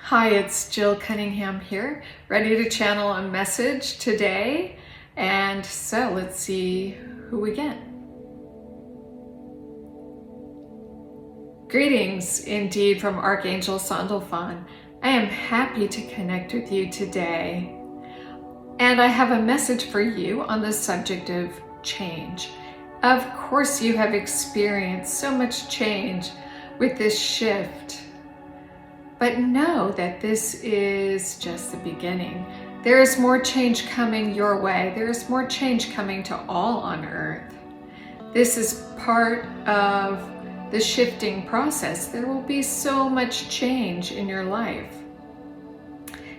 Hi, it's Jill Cunningham here, ready to channel a message today. And so let's see who we get. Greetings indeed from Archangel Sandalphon. I am happy to connect with you today. And I have a message for you on the subject of change. Of course, you have experienced so much change with this shift. But know that this is just the beginning. There is more change coming your way. There is more change coming to all on earth. This is part of the shifting process. There will be so much change in your life.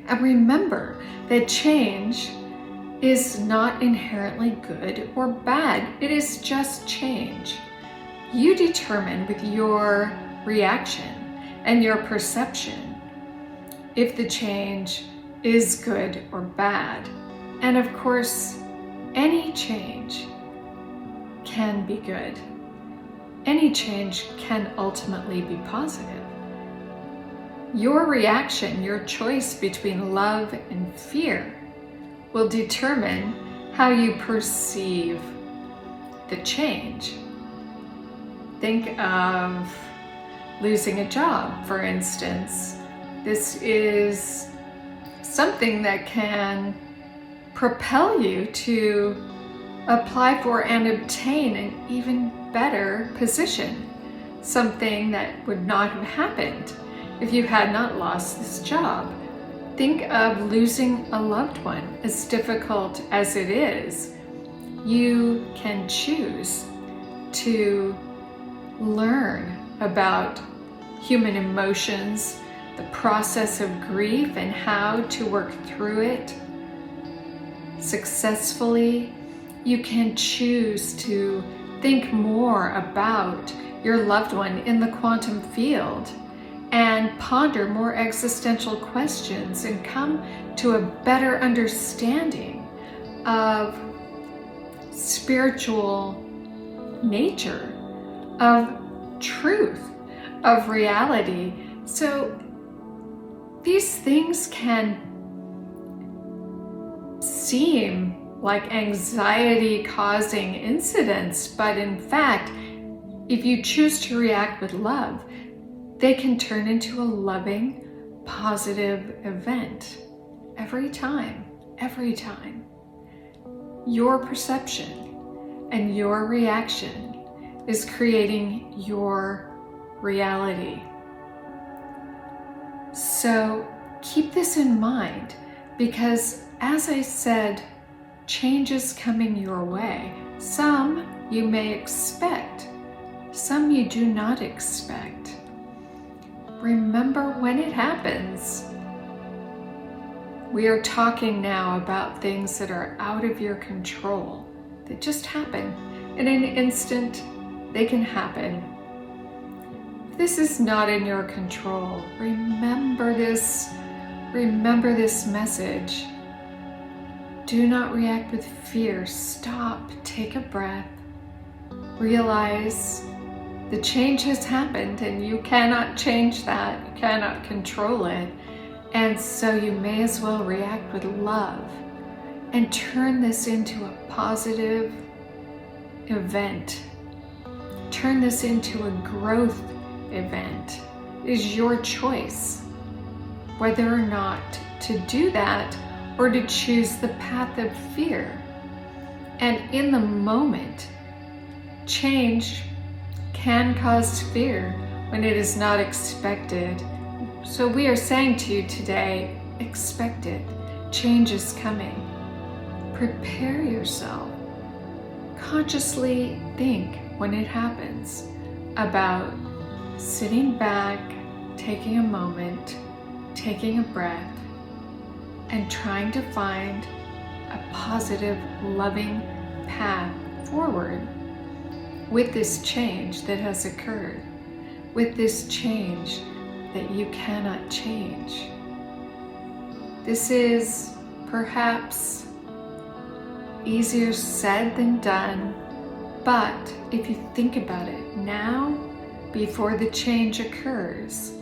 And remember that change is not inherently good or bad. It is just change. You determine with your reaction and your perception if the change is good or bad. And of course, any change can be good. Any change can ultimately be positive. Your reaction, your choice between love and fear will determine how you perceive the change. Think of losing a job, for instance. This is something that can propel you to apply for and obtain an even better position, something that would not have happened if you had not lost this job. Think of losing a loved one. As difficult as it is, you can choose to learn about human emotions, the process of grief, and how to work through it successfully. You can choose to think more about your loved one in the quantum field and ponder more existential questions and come to a better understanding of spiritual nature, of truth, of reality. So these things can seem like anxiety-causing incidents, but in fact, if you choose to react with love, they can turn into a loving, positive event every time, every time. Your perception and your reaction is creating your reality. So keep this in mind, because as I said, change is coming your way. Some you may expect, some you do not expect. Remember when it happens. We are talking now about things that are out of your control, that just happen. In an instant, they can happen. If this is not in your control, remember this message. Do not react with fear. Stop, take a breath, realize the change has happened and you cannot change that, you cannot control it. And so you may as well react with love and turn this into a positive event. Turn this into a growth event. It is your choice whether or not to do that or to choose the path of fear. And in the moment, change can cause fear when it is not expected. So we are saying to you today, expect it. Change is coming. Prepare yourself. Consciously think when it happens about sitting back, taking a moment, taking a breath, and trying to find a positive, loving path forward with this change that has occurred, with this change that you cannot change. This is perhaps easier said than done, but if you think about it now, before the change occurs,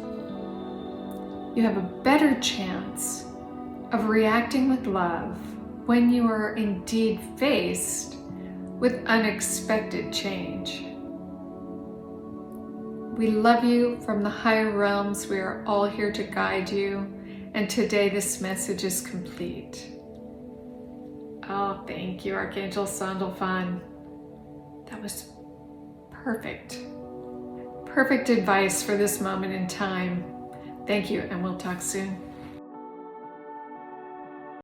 You have a better chance of reacting with love when you are indeed faced with unexpected change. We love you from the higher realms. We are all here to guide you. And today this message is complete. Oh, thank you, Archangel Sandalphon. That was perfect. Perfect advice for this moment in time. Thank you, and we'll talk soon.